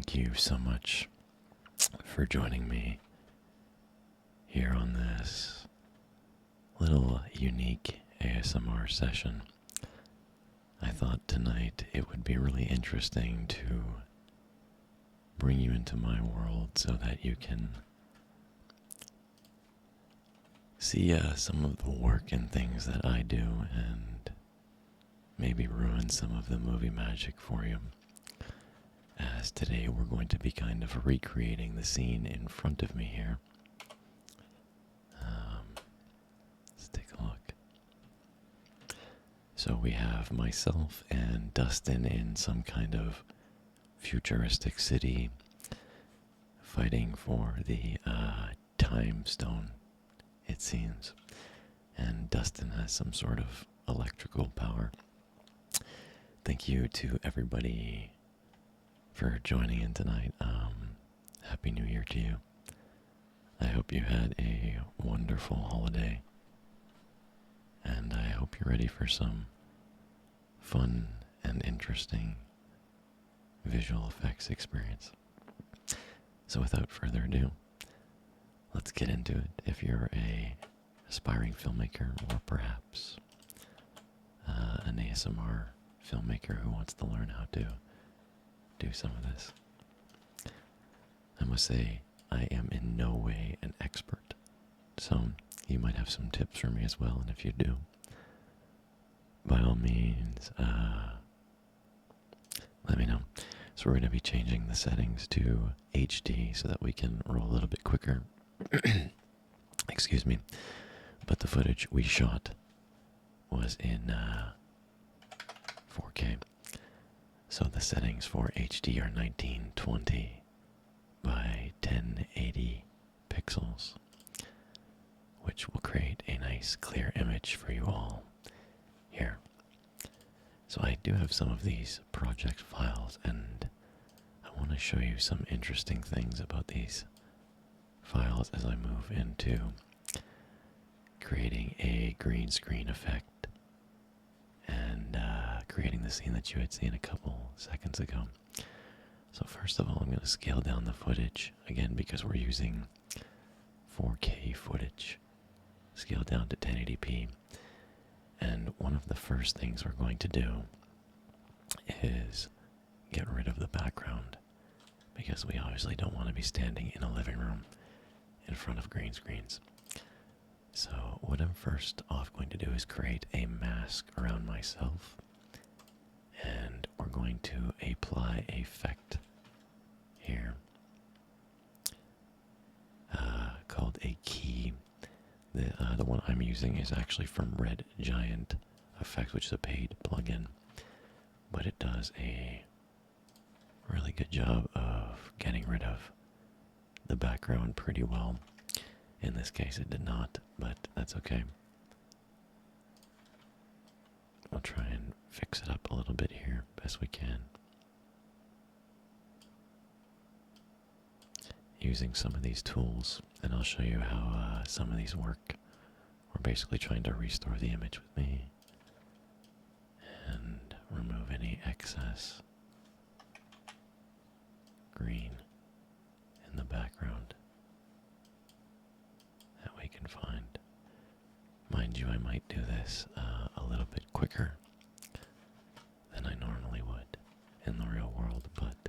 Thank you so much for joining me here on this little unique ASMR session. I thought tonight it would be really interesting to bring you into my world so that you can see some of the work and things that I do and maybe ruin some of the movie magic for you. As today we're going to be kind of recreating the scene in front of me here. Let's take a look. So we have myself and Dustin in some kind of futuristic city fighting for the time stone, it seems. And Dustin has some sort of electrical power. Thank you to everybody for joining in tonight. Happy New Year to you. I hope you had a wonderful holiday, and I hope you're ready for some fun and interesting visual effects experience. So without further ado, let's get into it. If you're a aspiring filmmaker or perhaps an ASMR filmmaker who wants to learn how to do some of this, I must say I am in no way an expert, so you might have some tips for me as well, and if you do, by all means, let me know. So we're going to be changing the settings to HD so that we can roll a little bit quicker. Excuse me. But the footage we shot was in 4K. So the settings for HD are 1920 by 1080 pixels, which will create a nice clear image for you all here. So I do have some of these project files, and I want to show you some interesting things about these files as I move into creating a green screen effect and creating the scene that you had seen a couple seconds ago. So first of all, I'm going to scale down the footage, again, because we're using 4K footage, scale down to 1080p. And one of the first things we're going to do is get rid of the background, because we obviously don't want to be standing in a living room in front of green screens. So what I'm first off going to do is create a mask around myself, and we're going to apply a effect here called a key. The one I'm using is actually from Red Giant Effects, which is a paid plugin, but it does a really good job of getting rid of the background pretty well. In this case it did not, but that's okay. We'll try and fix it up a little bit here best we can, using some of these tools, and I'll show you how some of these work. We're basically trying to restore the image with me and remove any excess green in the background that we can find. Mind you, I might do this a little bit quicker than I normally would in the real world, but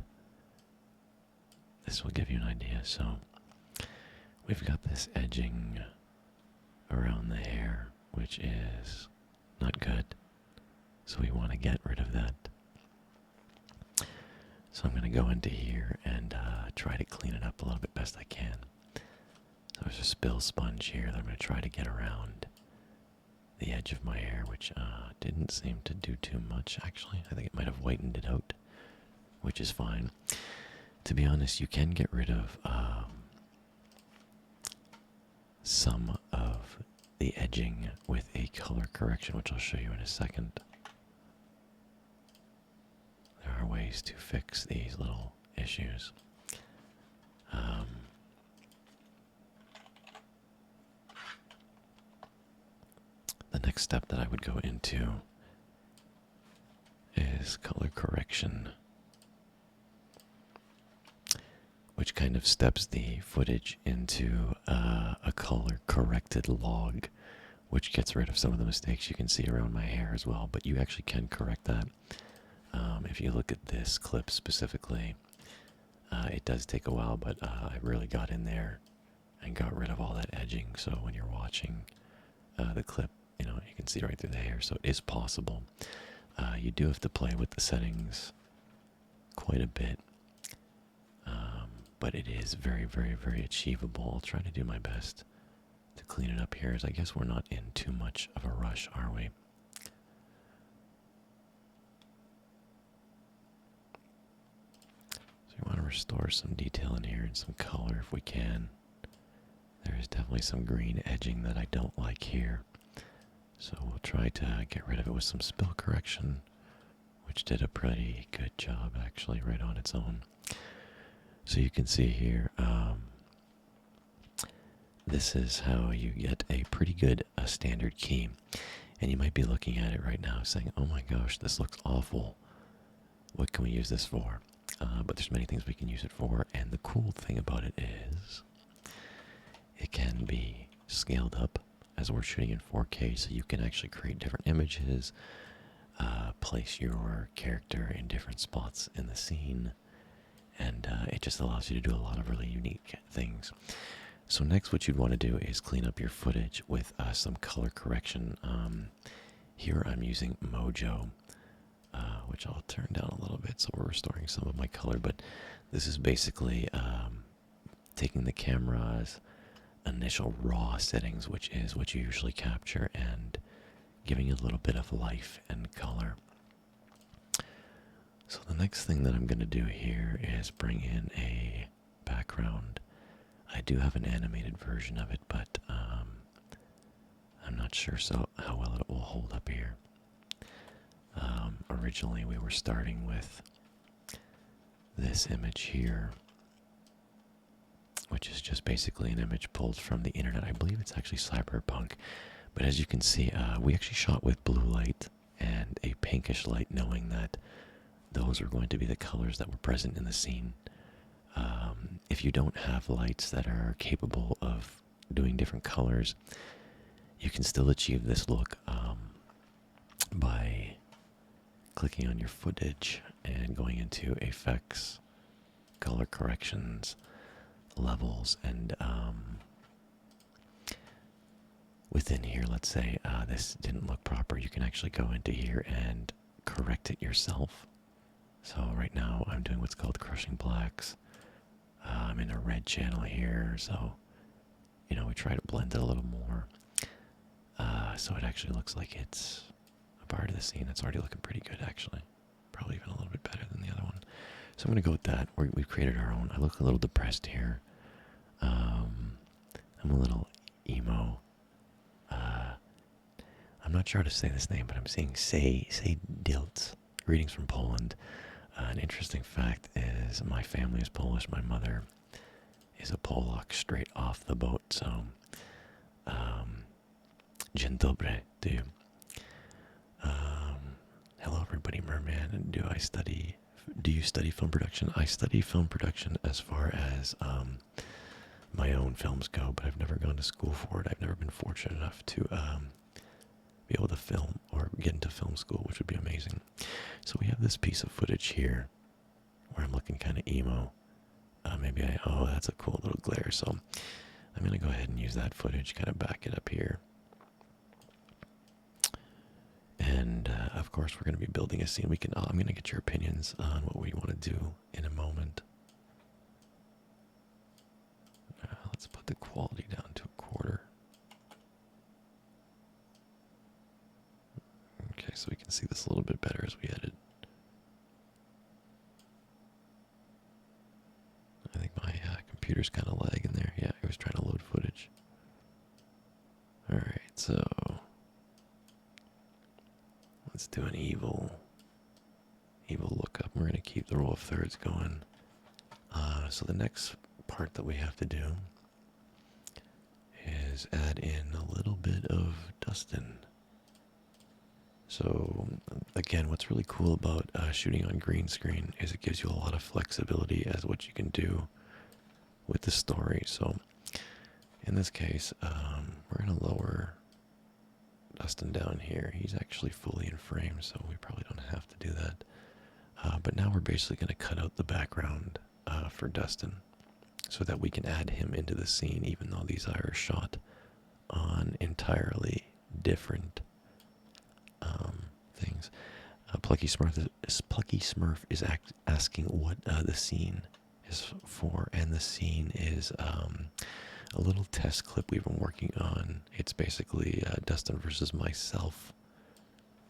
this will give you an idea. So we've got this edging around the hair, which is not good, so we want to get rid of that. So I'm going to go into here and try to clean it up a little bit best I can. So there's a spill sponge here that I'm going to try to get around the edge of my hair, which didn't seem to do too much, actually. I think it might have whitened it out, which is fine. To be honest, you can get rid of some of the edging with a color correction, which I'll show you in a second. There are ways to fix these little issues. The next step that I would go into is color correction. which kind of steps the footage into a color corrected log, which gets rid of some of the mistakes you can see around my hair as well. But you actually can correct that. If you look at this clip specifically, it does take a while, but I really got in there and got rid of all that edging. So when you're watching the clip, you can see right through the hair. So it is possible. You do have to play with the settings quite a bit, but it is very, very, very achievable. I'll try to do my best to clean it up here, as I guess we're not in too much of a rush, are we? So we want to restore some detail in here and some color if we can. There is definitely some green edging that I don't like here. So we'll try to get rid of it with some spill correction, which did a pretty good job actually right on its own. So you can see here, this is how you get a pretty good standard key. And you might be looking at it right now saying, oh my gosh, this looks awful. What can we use this for? But there's many things we can use it for. And the cool thing about it is it can be scaled up as we're shooting in 4K, so you can actually create different images, place your character in different spots in the scene, and it just allows you to do a lot of really unique things. So next what you'd want to do is clean up your footage with some color correction. Here I'm using Mojo, which I'll turn down a little bit so we're restoring some of my color, but this is basically taking the camera's initial raw settings, which is what you usually capture, and giving it a little bit of life and color. So the next thing that I'm going to do here is bring in a background. I do have an animated version of it, but I'm not sure how well it will hold up here. Originally we were starting with this image here, which is just basically an image pulled from the internet. I believe it's actually cyberpunk. But as you can see, we actually shot with blue light and a pinkish light, knowing that those are going to be the colors that were present in the scene. If you don't have lights that are capable of doing different colors, you can still achieve this look by clicking on your footage and going into effects, color corrections, levels, and within here, let's say this didn't look proper, you can actually go into here and correct it yourself. So right now I'm doing what's called crushing blacks. I'm in a red channel here, so we try to blend it a little more, so it actually looks like it's a part of the scene. It's already looking pretty good, actually, probably even a little bit better than the other one. So I'm gonna go with that. We've created our own. I look a little depressed here. I'm a little emo. I'm not sure how to say this name, but I'm saying say Diltz. Greetings from Poland. An interesting fact is my family is Polish. My mother is a Polak straight off the boat. So, dzień dobry to you. Hello, everybody, Merman. Do you study film production? I study film production as far as my own films go, but I've never gone to school for it. I've never been fortunate enough to be able to film or get into film school, which would be amazing. So we have this piece of footage here where I'm looking kind of emo. That's a cool little glare. So I'm going to go ahead and use that footage, kind of back it up here. And of course, we're going to be building a scene. I'm going to get your opinions on what we want to do in a moment. Let's put the quality down to 1/4. Okay, so we can see this a little bit better as we edit. I think my computer's kind of lagging there. Yeah, it was trying to load footage. Alright, so let's do an evil lookup. We're going to keep the row of thirds going. So the next part that we have to do is add in a little bit of Dustin. So again, what's really cool about shooting on green screen is it gives you a lot of flexibility as what you can do with the story. So in this case, we're gonna lower Dustin down here. He's actually fully in frame, so we probably don't have to do that. But now we're basically gonna cut out the background for Dustin, so that we can add him into the scene, even though these are shot on entirely different things. Plucky Smurf is asking what the scene is for, and the scene is a little test clip we've been working on. It's basically Dustin versus myself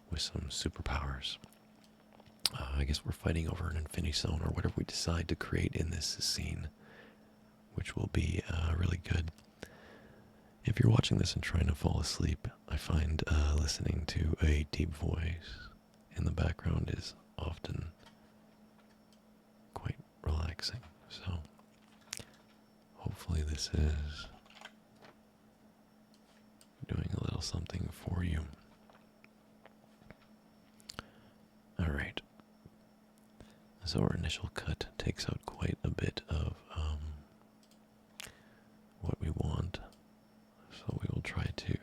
with some superpowers. I guess we're fighting over an infinity zone or whatever we decide to create in this scene, which will be really good. If you're watching this and trying to fall asleep, I find listening to a deep voice in the background is often quite relaxing. So hopefully this is doing a little something for you. All right. So our initial cut takes out quite a bit of what we want. So we will try to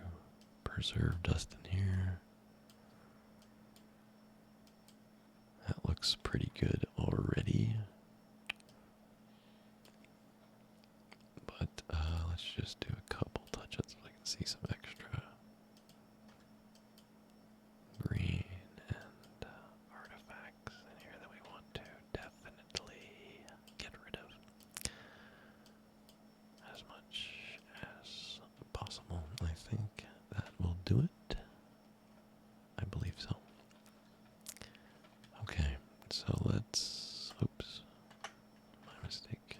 preserve Dustin here. That looks pretty good already. But let's just do a couple touch-ups so I can see some extra green and artifacts in here that we want to definitely get rid of as much as possible. I think that will do it. I believe so. Okay, so let's, oops, my mistake.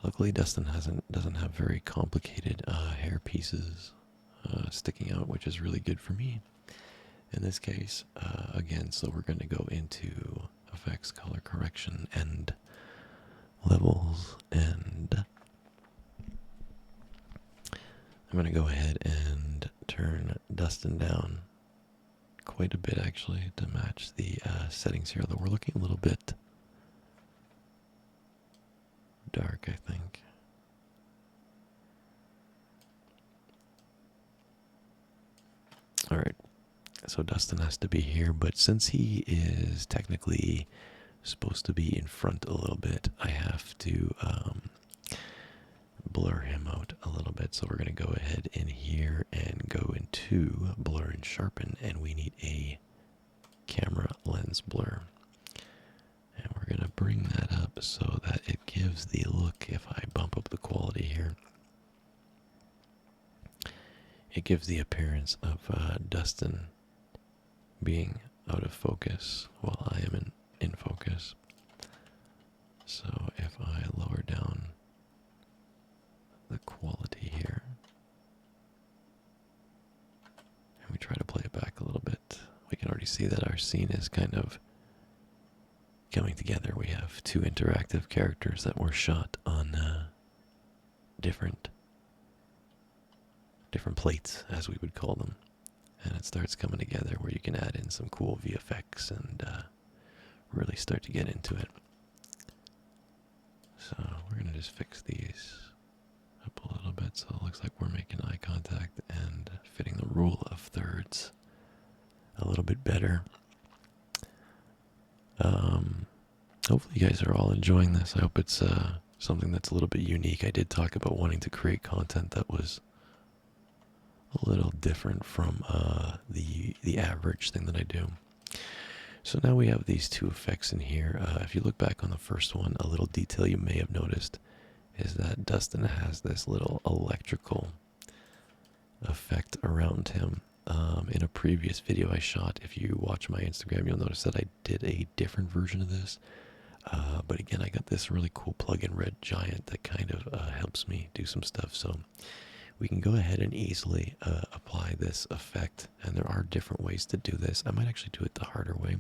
Luckily Dustin doesn't have very complicated hair pieces sticking out, which is really good for me in this case. Again, so we're going to go into effects, color correction, and levels, and I'm going to go ahead and turn Dustin down quite a bit actually to match the settings here, although we're looking a little bit dark, I think. Alright, so Dustin has to be here, but since he is technically supposed to be in front a little bit, I have to blur him out a little bit. So we're going to go ahead in here and go into blur and sharpen, and we need a camera lens blur. And we're going to bring that up so that it gives the look. If I bump up the quality here, it gives the appearance of Dustin being out of focus while I am in focus. So if I lower down the quality here and we try to play it back a little bit, we can already see that our scene is kind of coming together. We have two interactive characters that were shot on different plates, as we would call them, and it starts coming together where you can add in some cool VFX and really start to get into it. So we're gonna just fix these up a little bit so it looks like we're making eye contact and fitting the rule of thirds a little bit better. Hopefully you guys are all enjoying this. I hope it's something that's a little bit unique. I did talk about wanting to create content that was a little different from the average thing that I do. So now we have these two effects in here. If you look back on the first one, a little detail you may have noticed is that Dustin has this little electrical effect around him. In a previous video I shot, if you watch my Instagram, you'll notice that I did a different version of this. But again, I got this really cool plugin, Red Giant, that kind of helps me do some stuff. So we can go ahead and easily apply this effect, and there are different ways to do this. I might actually do it the harder way.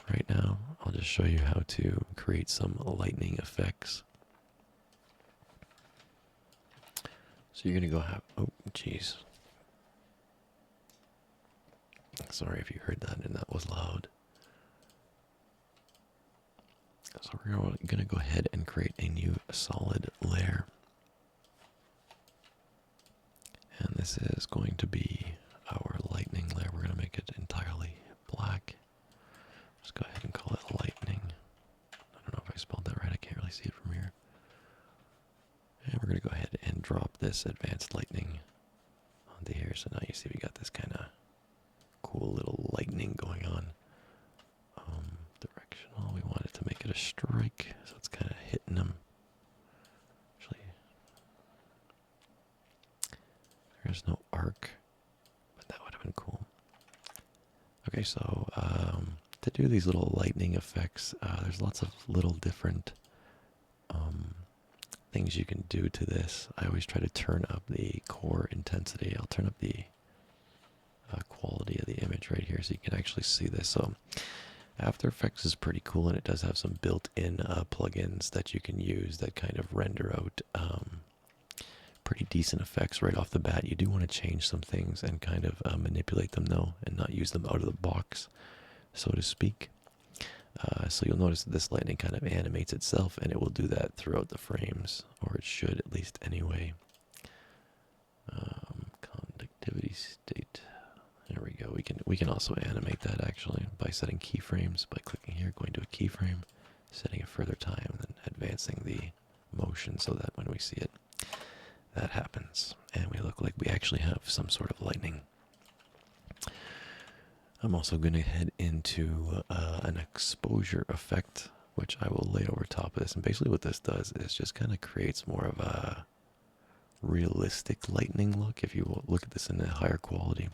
Right now, I'll just show you how to create some lightning effects. So you're gonna go have, oh jeez. Sorry if you heard that and that was loud. So we're going to go ahead and create a new solid layer. And this is going to be our lightning layer. We're going to make it entirely black. Just go ahead and call it lightning. I don't know if I spelled that right. I can't really see it from here. And we're going to go ahead and drop this advanced lightning onto here. So now you see we got this kind of cool little lightning going on. Directional, we wanted to make it a strike, so it's kind of hitting them. Actually, there's no arc, but that would have been cool. Okay, so to do these little lightning effects, there's lots of little different things you can do to this. I always try to turn up the core intensity. I'll turn up the quality of the image right here so you can actually see this. So After Effects is pretty cool, and it does have some built-in plugins that you can use that kind of render out pretty decent effects right off the bat. You do want to change some things and kind of manipulate them though, and not use them out of the box, so to speak. So you'll notice that this lightning kind of animates itself, and it will do that throughout the frames, or it should at least anyway. Conductivity state. There we go. We can also animate that actually by setting keyframes, by clicking here, going to a keyframe, setting a further time, and then advancing the motion so that when we see it, that happens, and we look like we actually have some sort of lightning. I'm also going to head into an exposure effect, which I will lay over top of this. And basically what this does is just kind of creates more of a realistic lightning look. If you look at this in a higher quality,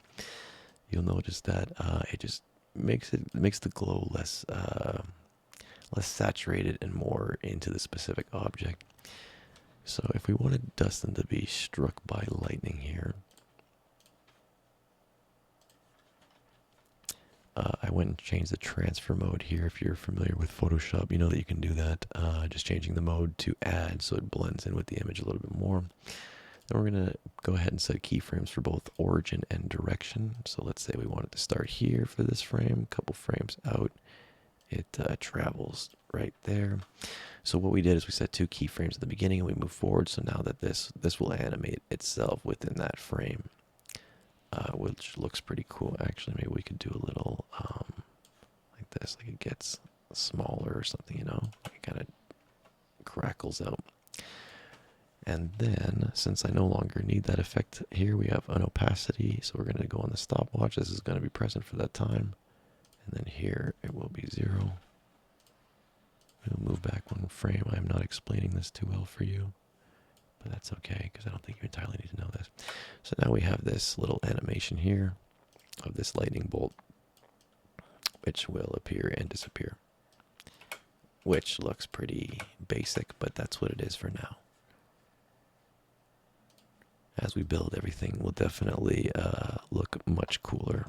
you'll notice that it just makes the glow less saturated and more into the specific object. So if we wanted Dustin to be struck by lightning here, I went and changed the transfer mode here. If you're familiar with Photoshop, you know that you can do that. Just changing the mode to add so it blends in with the image a little bit more. Then we're going to go ahead and set keyframes for both origin and direction. So let's say we wanted to start here for this frame, a couple frames out. It travels right there. So what we did is we set 2 keyframes at the beginning and we move forward. So now that this will animate itself within that frame, which looks pretty cool. Actually, maybe we could do a little like this, like it gets smaller or something, you know, it kind of crackles out. And then, since I no longer need that effect here, we have an opacity. So we're going to go on the stopwatch. This is going to be present for that time. And then here, it will be 0. We'll move back 1 frame. I'm not explaining this too well for you, but that's okay, because I don't think you entirely need to know this. So now we have this little animation here of this lightning bolt, which will appear and disappear, which looks pretty basic, but that's what it is for now. As we build, everything will definitely look much cooler.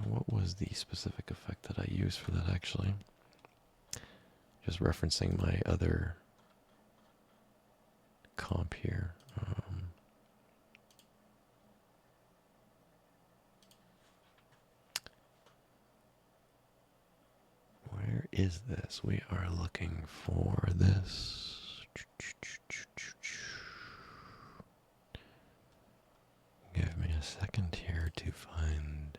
What was the specific effect that I used for that actually? Just referencing my other comp here. Where is this? We are looking for this. Give me a second here to find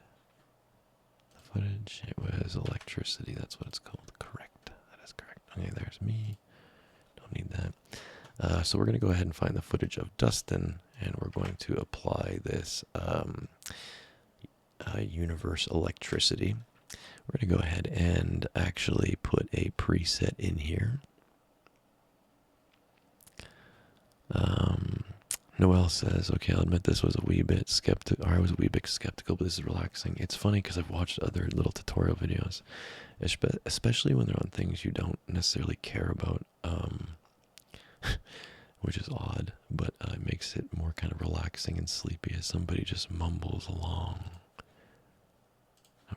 the footage. It was electricity. That's what it's called. Correct. That is correct. Okay, there's me. Don't need that. So we're going to go ahead and find the footage of Dustin, and we're going to apply this universe electricity. We're going to go ahead and actually put a preset in here. Noel says, okay, I'll admit this was a wee bit skeptical, or I was a wee bit skeptical, but this is relaxing. It's funny because I've watched other little tutorial videos, especially when they're on things you don't necessarily care about, which is odd, but it makes it more kind of relaxing and sleepy as somebody just mumbles along.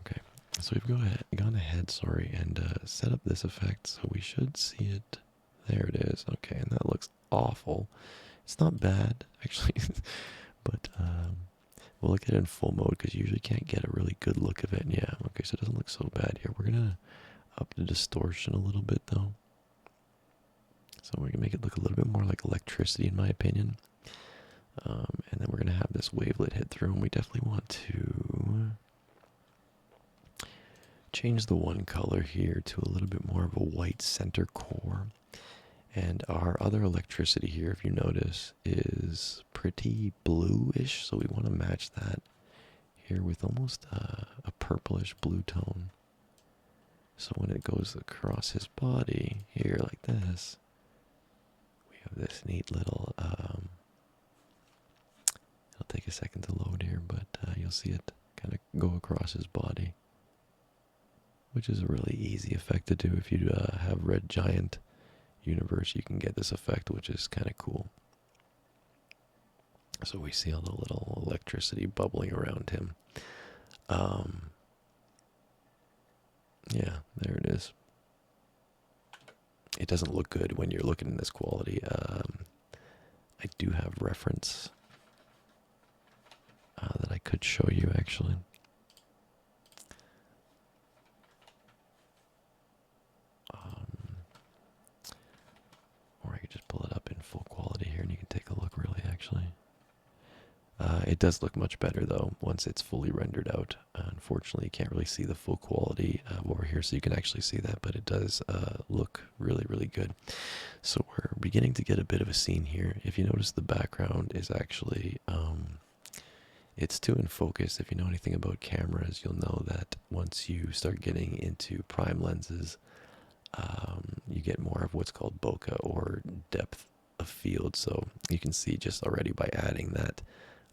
Okay, so we've gone ahead, and set up this effect, so we should see it. There it is. Okay, and that looks awful. It's not bad, actually, but We'll look at it in full mode because you usually can't get a really good look of it. Yeah, okay, so it doesn't look so bad here. We're gonna up the distortion a little bit though. So we're gonna make it look a little bit more like electricity in my opinion. And then we're gonna have this wavelet hit through, and we definitely want to change the one color here to a little bit more of a white center core. And our other electricity here, if you notice, is pretty bluish, so we want to match that here with almost a purplish blue tone. So when it goes across his body here like this, we have this neat little, it'll take a second to load here, but you'll see it kind of go across his body, which is a really easy effect to do. If you have Red Giant universe, you can get this effect, which is kind of cool. So we see all the little electricity bubbling around him. Yeah, there it is. It doesn't look good when you're looking in this quality. I do have reference that I could show you actually. Or I could just pull it up in full quality here and you can take a look really actually. It does look much better though once it's fully rendered out. Unfortunately, you can't really see the full quality over here, so you can actually see that, but it does look really, really good. So we're beginning to get a bit of a scene here. If you notice, the background is actually, it's too in focus. If you know anything about cameras, you'll know that once you start getting into prime lenses, you get more of what's called bokeh, or depth of field. So you can see just already by adding that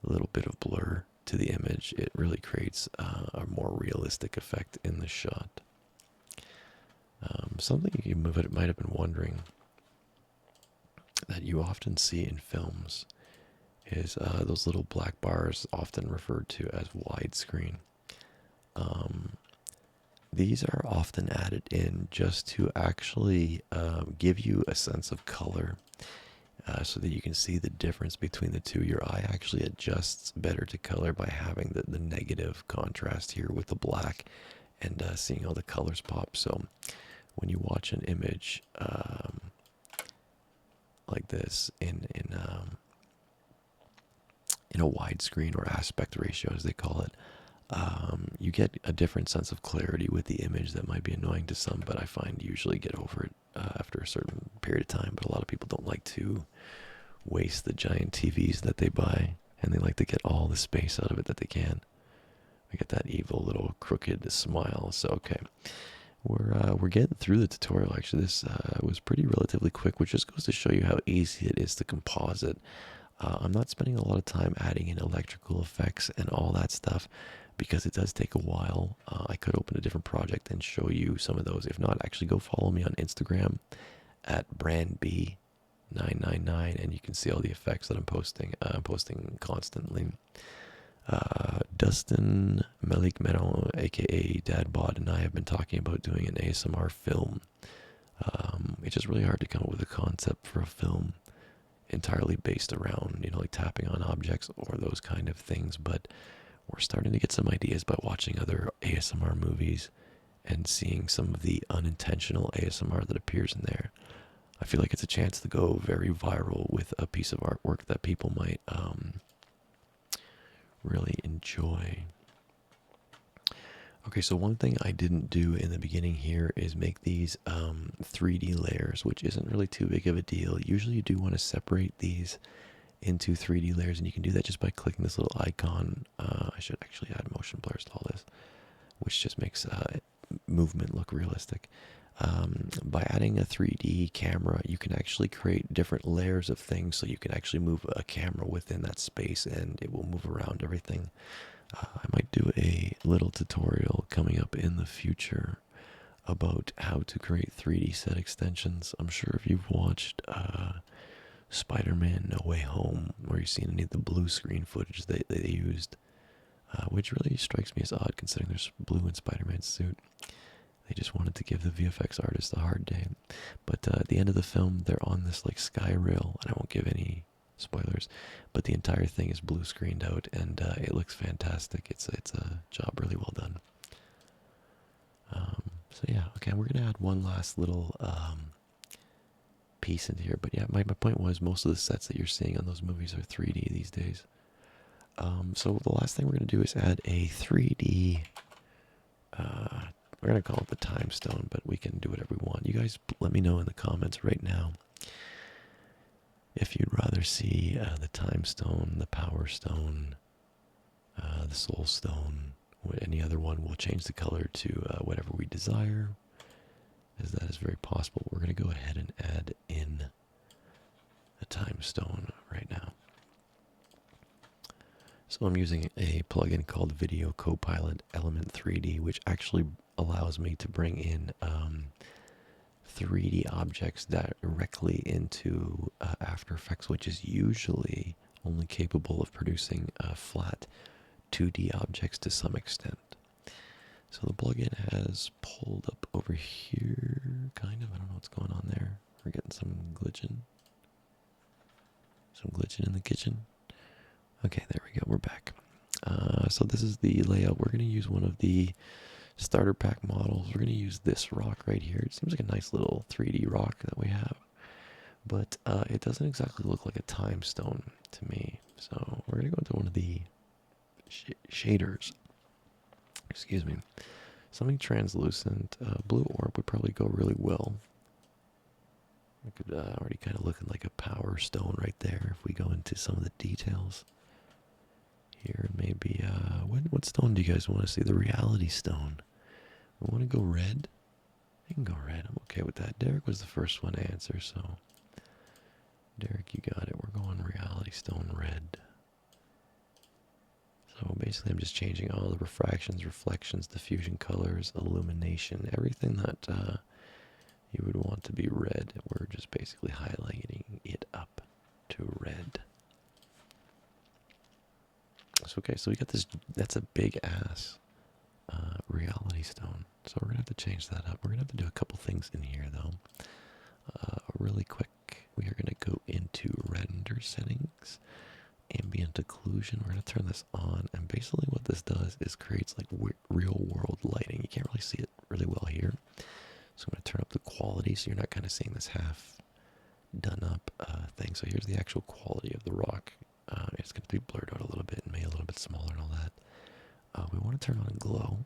little bit of blur to the image, it really creates a more realistic effect in the shot. Something you might have been wondering that you often see in films is those little black bars, often referred to as widescreen. These are often added in just to actually give you a sense of color, so that you can see the difference between the two. Your eye actually adjusts better to color by having the negative contrast here with the black, and seeing all the colors pop. So when you watch an image like this in a widescreen, or aspect ratio as they call it, you get a different sense of clarity with the image that might be annoying to some, but I find usually get over it after a certain period of time. But a lot of people don't like to waste the giant TVs that they buy, and they like to get all the space out of it that they can. We get that evil little crooked smile. So okay, we're getting through the tutorial. Actually, this was pretty relatively quick, which just goes to show you how easy it is to composite. I'm not spending a lot of time adding in electrical effects and all that stuff, because it does take a while. I could open a different project and show you some of those. If not, actually go follow me on Instagram at brandb999, and you can see all the effects that I'm posting. I'm posting constantly. Dustin Malik Meron, aka Dadbot, and I have been talking about doing an ASMR film. It's just really hard to come up with a concept for a film entirely based around, like tapping on objects or those kind of things, but we're starting to get some ideas by watching other ASMR movies and seeing some of the unintentional ASMR that appears in there. I feel like it's a chance to go very viral with a piece of artwork that people might really enjoy. Okay, so one thing I didn't do in the beginning here is make these 3D layers, which isn't really too big of a deal. Usually you do want to separate these into 3D layers, and you can do that just by clicking this little icon. I should actually add motion blurs to all this, which just makes movement look realistic. By adding a 3D camera, you can actually create different layers of things, so you can actually move a camera within that space and it will move around everything. I might do a little tutorial coming up in the future about how to create 3D set extensions. I'm sure if you've watched Spider-Man No Way Home, where you've seen any of the blue screen footage they used, which really strikes me as odd considering there's blue in Spider-Man's suit. They just wanted to give the VFX artist a hard day. But at the end of the film, they're on this like sky rail, and I won't give any spoilers, but the entire thing is blue screened out, and it looks fantastic. It's a job really well done. So yeah, okay, we're gonna add one last little piece into here. But yeah, my point was most of the sets that you're seeing on those movies are 3D these days. So the last thing we're gonna do is add a 3D. We're gonna call it the time stone, but we can do whatever we want. You guys, let me know in the comments right now if you'd rather see the time stone, the power stone, the soul stone, any other one. We'll change the color to whatever we desire, as that is very possible. We're going to go ahead and add in a time stone right now. So I'm using a plugin called Video Copilot Element 3D, which actually allows me to bring in 3D objects directly into After Effects, which is usually only capable of producing flat 2D objects to some extent. So the plugin has pulled up over here, kind of. I don't know what's going on there. We're getting some glitching. Some glitching in the kitchen. Okay, there we go. We're back. So this is the layout. We're going to use one of the starter pack models. We're going to use this rock right here. It seems like a nice little 3D rock that we have, but it doesn't exactly look like a time stone to me. So we're going to go into one of the shaders. Excuse me. Something translucent. Blue orb would probably go really well. I could already kind of looking like a power stone right there if we go into some of the details. Here, maybe, what stone do you guys want to see? The reality stone. We want to go red? You can go red. I'm okay with that. Derek was the first one to answer, so. Derek, you got it. We're going reality stone red. So basically I'm just changing all the refractions, reflections, diffusion colors, illumination, everything that you would want to be red. We're just basically highlighting it up to red. So, okay, so we got this, that's a big ass reality stone. So we're going to have to change that up. We're going to have to do a couple things in here though. Really quick, we are going to go into render settings, ambient occlusion. We're going to turn this on, and basically what this does is creates like real world lighting. You can't really see it really well here. So I'm going to turn up the quality so you're not kind of seeing this half done up thing. So here's the actual quality of the rock. It's going to be blurred out a little bit and made a little bit smaller and all that. We want to turn on glow.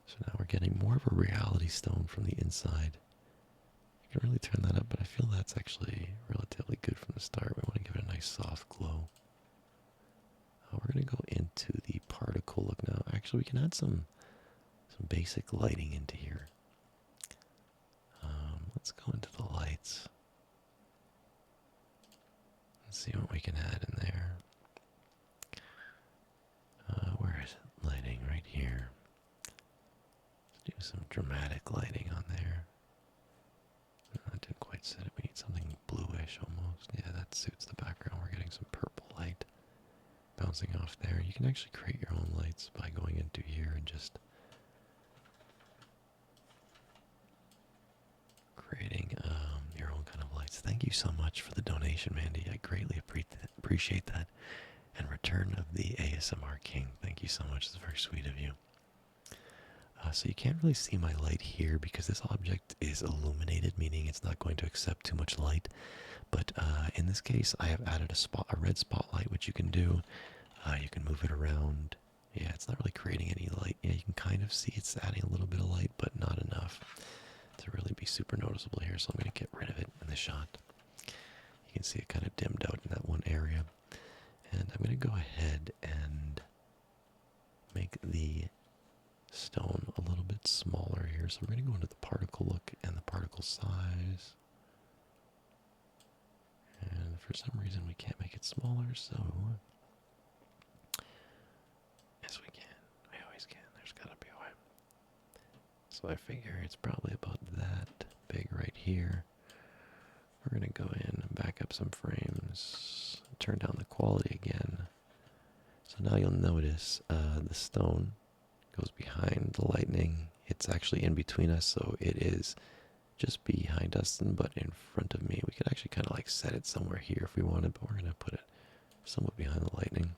So now we're getting more of a reality stone from the inside. You can really turn that up, but I feel that's actually relatively good from the start. We want to give it a nice soft glow. We're going to go into the particle look now. Actually, we can add some basic lighting into here. Let's go into the lights. Let's see what we can add in there. Where is it? Lighting right here. Let's do some dramatic lighting on there. That didn't quite set it. We need something bluish almost. Yeah, that suits the background. We're getting some purple light bouncing off there. You can actually create your own lights by going into here and just creating your own kind of lights. Thank you so much for the donation, Mandy. I greatly appreciate that. And Return of the ASMR King. Thank you so much. It's very sweet of you. So you can't really see my light here because this object is illuminated, meaning it's not going to accept too much light. But in this case, I have added a red spotlight, which you can do. You can move it around. Yeah, it's not really creating any light. Yeah, you can kind of see it's adding a little bit of light, but not enough to really be super noticeable here. So I'm going to get rid of it in the shot. You can see it kind of dimmed out in that one area. And I'm going to go ahead and make the stone a little bit smaller here. So we're going to go into the particle look and the particle size. And for some reason we can't make it smaller, so yes we can. We always can. There's got to be a way. So I figure it's probably about that big right here. We're going to go in and back up some frames, turn down the quality again. So now you'll notice the stone goes behind the lightning. It's actually in between us, so it is just behind Dustin, but in front of me. We could actually kind of like set it somewhere here if we wanted, but we're going to put it somewhat behind the lightning.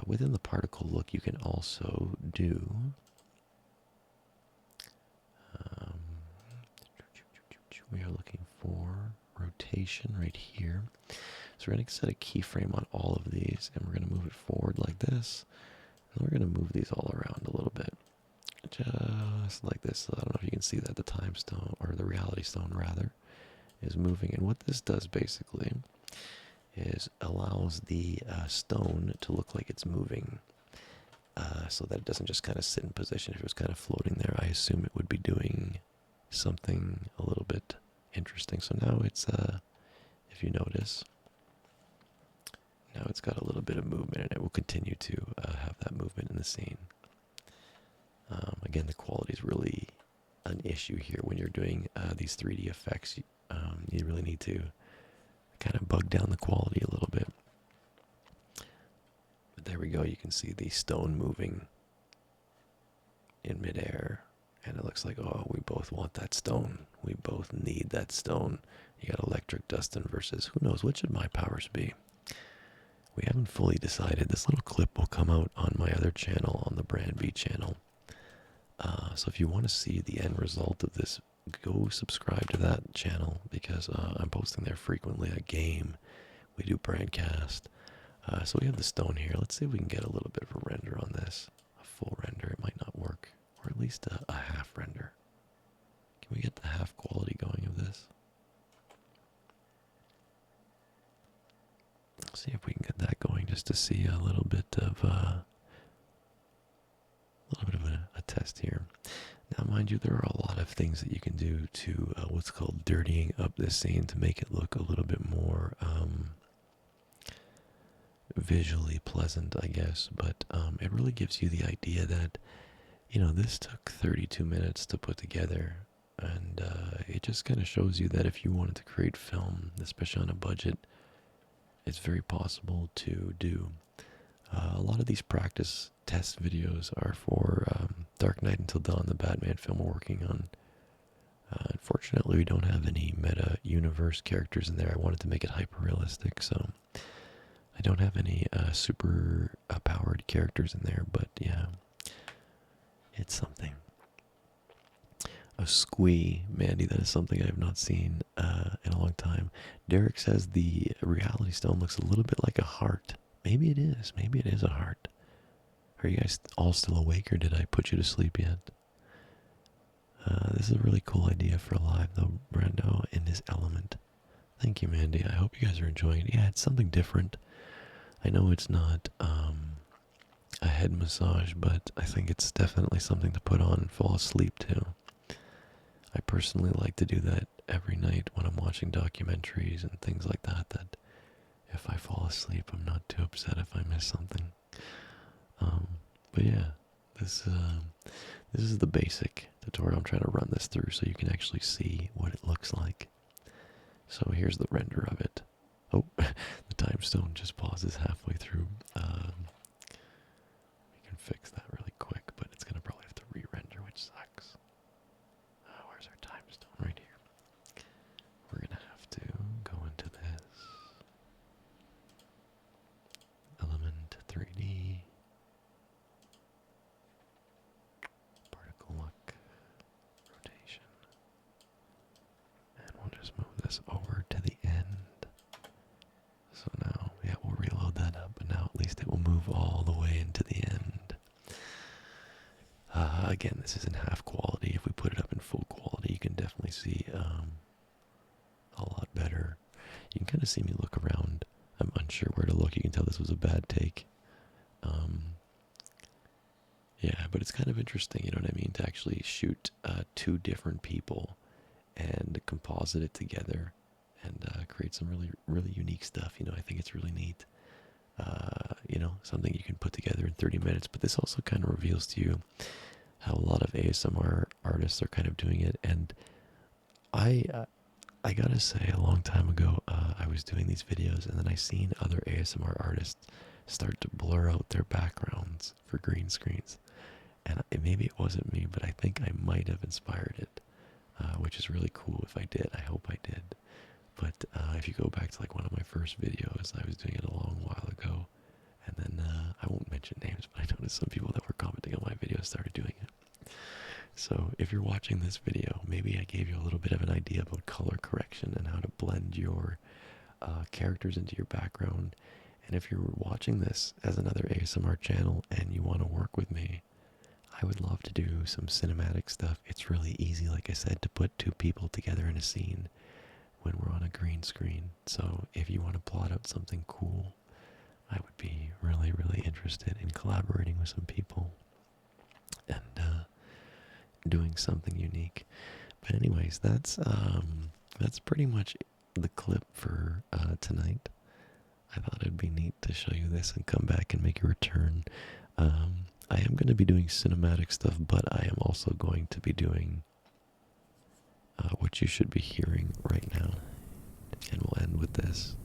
Within the particle look, you can also do we are looking for rotation right here. So we're going to set a keyframe on all of these, and we're going to move it forward like this. And we're going to move these all around a little bit, just like this. So I don't know if you can see that the time stone, or the reality stone rather, is moving. And what this does basically is allows the stone to look like it's moving, so that it doesn't just kind of sit in position. If it was kind of floating there, I assume it would be doing something a little bit interesting. So now it's, if you notice, now it's got a little bit of movement, and it will continue to have that movement in the scene. Again, the quality is really an issue here when you're doing these 3D effects. You really need to kind of bug down the quality a little bit. But there we go. You can see the stone moving in midair, and it looks like, oh, we both want that stone. We both need that stone. You got electric Dustin versus who knows, what should my powers be? We haven't fully decided. This little clip will come out on my other channel, on the Brand V channel. So if you want to see the end result of this, go subscribe to that channel, because I'm posting there frequently a game. We do broadcast. So we have the stone here. Let's see if we can get a little bit of a render on this. A full render, it might not work. Or at least a half render. Can we get the half quality going of this? Let's see if we can get that going, just to see a little bit of a test here. Now, mind you, there are a lot of things that you can do to what's called dirtying up this scene to make it look a little bit more visually pleasant, I guess. But it really gives you the idea that, you know, this took 32 minutes to put together. And it just kind of shows you that if you wanted to create film, especially on a budget, it's very possible to do. A lot of these practice test videos are for Dark Knight Until Dawn, the Batman film we're working on. Unfortunately, we don't have any meta-universe characters in there. I wanted to make it hyper-realistic, so I don't have any super powered characters in there, but yeah, it's something. A squee, Mandy, that is something I have not seen in a long time. Derek says the reality stone looks a little bit like a heart. Maybe it is. Maybe it is a heart. Are you guys all still awake, or did I put you to sleep yet? This is a really cool idea for a live, though, Brando, in his element. Thank you, Mandy. I hope you guys are enjoying it. Yeah, it's something different. I know it's not a head massage, but I think it's definitely something to put on and fall asleep to. I personally like to do that every night when I'm watching documentaries and things like that, that if I fall asleep, I'm not too upset if I miss something. But yeah, this is the basic tutorial. I'm trying to run this through so you can actually see what it looks like. So here's the render of it. Oh, the time stone just pauses halfway through. We can fix that really quick, but it's gonna probably have to re-render, which sucks. Where's our time stone? Right here. We're gonna have to go into this element 3D. Particle look, rotation, and we'll just move this over to the end. So now, yeah, we'll reload that up, but now at least it will move all the way into the end. Again, this is in half quality. If we put it up in full quality, you can definitely see a lot better. You can kind of see me look around. I'm unsure where to look. You can tell this was a bad take. Yeah, but it's kind of interesting, you know what I mean, to actually shoot two different people and composite it together and create some really, really unique stuff. You know, I think it's really neat. You know, something you can put together in 30 minutes. But this also kind of reveals to you how a lot of ASMR artists are kind of doing it. And I gotta say, a long time ago, I was doing these videos, and then I seen other ASMR artists start to blur out their backgrounds for green screens. And maybe it wasn't me, but I think I might have inspired it. which is really cool if I did. I hope I did. But if you go back to like one of my first videos, I was doing it a long while ago. And then I won't mention names, but I noticed some people that were commenting on my videos started doing it. So if you're watching this video, maybe I gave you a little bit of an idea about color correction and how to blend your characters into your background. And if you're watching this as another ASMR channel and you want to work with me, I would love to do some cinematic stuff. It's really easy, like I said, to put two people together in a scene when we're on a green screen. So if you want to plot out something cool, I would be really, really interested in collaborating with some people and doing something unique. But anyways, that's pretty much the clip for tonight. I thought it'd be neat to show you this and come back and make a return. I am going to be doing cinematic stuff, but I am also going to be doing what you should be hearing right now. And we'll end with this.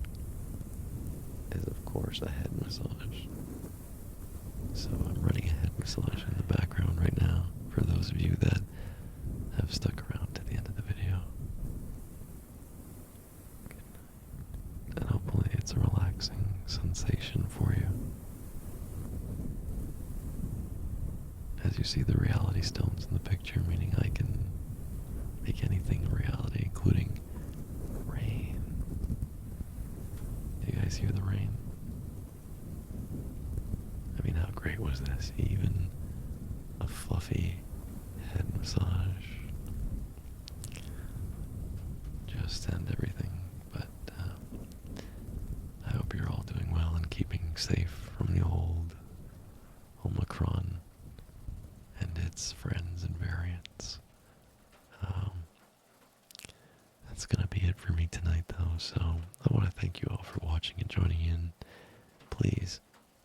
Is of course a head massage. So I'm running a head massage in the background right now for those of you that have stuck around to the end of the video. And hopefully it's a relaxing sensation for you. As you see the reality stones in the picture, meaning I can make anything a reality, including rain. Do you guys hear the rain? I mean, how great was this? Even a fluffy head massage. Just end everything. But I hope you're all doing well and keeping safe from the old Omicron and its friends and variants. That's going to be it for me tonight, though. So I want to thank you all for watching and joining in. Please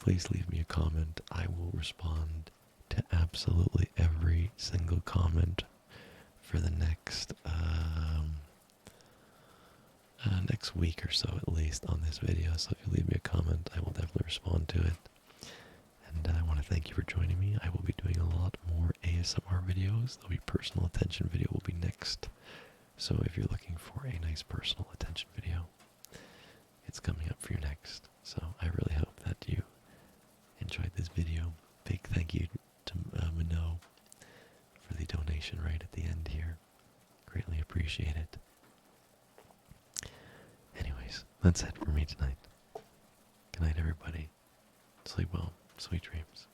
leave me a comment. I will respond to absolutely every single comment for the next next week or so at least on this video. So if you leave me a comment, I will definitely respond to it. And I want to thank you for joining me. I will be doing a lot more ASMR videos. There'll be personal attention video will be next. So if you're looking for a nice personal attention video, it's coming up for you next. So I really hope that you enjoyed this video. Big thank you to Minot for the donation right at the end here. Greatly appreciate it. Anyways, that's it for me tonight. Good night, everybody. Sleep well. Sweet dreams.